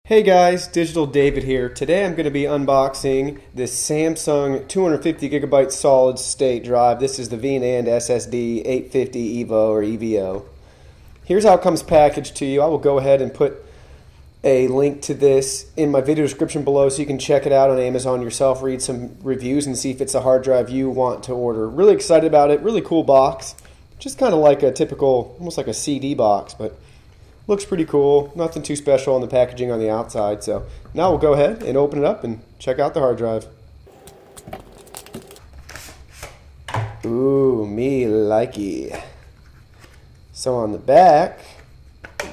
Hey guys, Digital David here. Today I'm going to be unboxing this Samsung 250 gigabyte solid state drive. This is the V-NAND SSD 850 EVO or EVO. Here's how it comes packaged to you. I will go ahead and put a link to this in my video description below so you can check it out on Amazon yourself, read some reviews and see if it's a hard drive you want to order. Really excited about it. Really cool box. Just kind of like a typical, almost like a CD box, but looks pretty cool. Nothing too special on the packaging on the outside. So now we'll go ahead and open it up and check out the hard drive. Ooh, me likey. So on the back,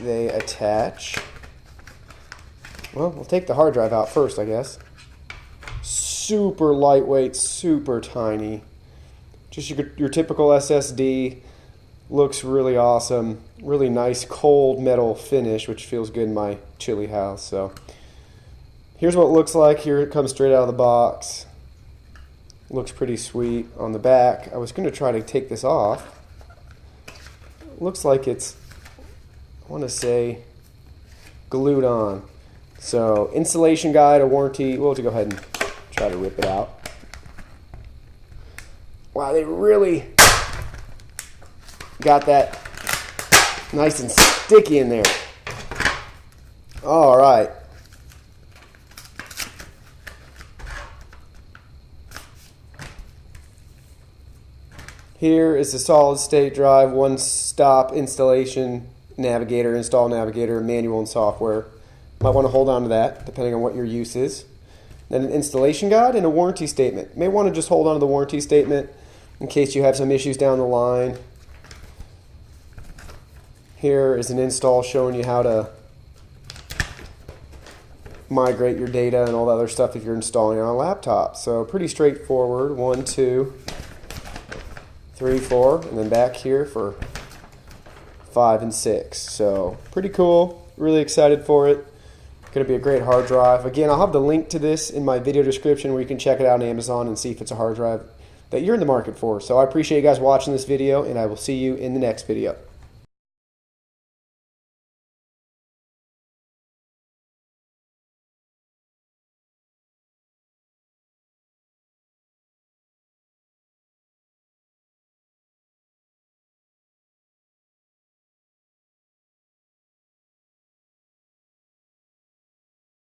they attach, well, we'll take the hard drive out first, I guess. Super lightweight, super tiny. Just your typical SSD. Looks really awesome. Really nice cold metal finish, which feels good in my chilly house. So here's what it looks like. Here it comes straight out of the box. Looks pretty sweet. On the back, I was going to try to take this off. Looks like it's, I want to say, glued on. So installation guide, a warranty. We'll have to go ahead and try to rip it out. Wow, they really got that nice and sticky in there. All right. Here is the solid state drive, one-stop installation navigator, install navigator, manual and software. Might want to hold on to that depending on what your use is. Then an installation guide and a warranty statement. You may want to just hold on to the warranty statement in case you have some issues down the line. Here is an install showing you how to migrate your data and all that other stuff if you're installing it on a laptop. So pretty straightforward. 1, 2, 3, 4, and then back here for 5 and 6. So pretty cool. Really excited for it. Going to be a great hard drive. Again, I'll have the link to this in my video description where you can check it out on Amazon and see if it's a hard drive that you're in the market for. So I appreciate you guys watching this video, and I will see you in the next video.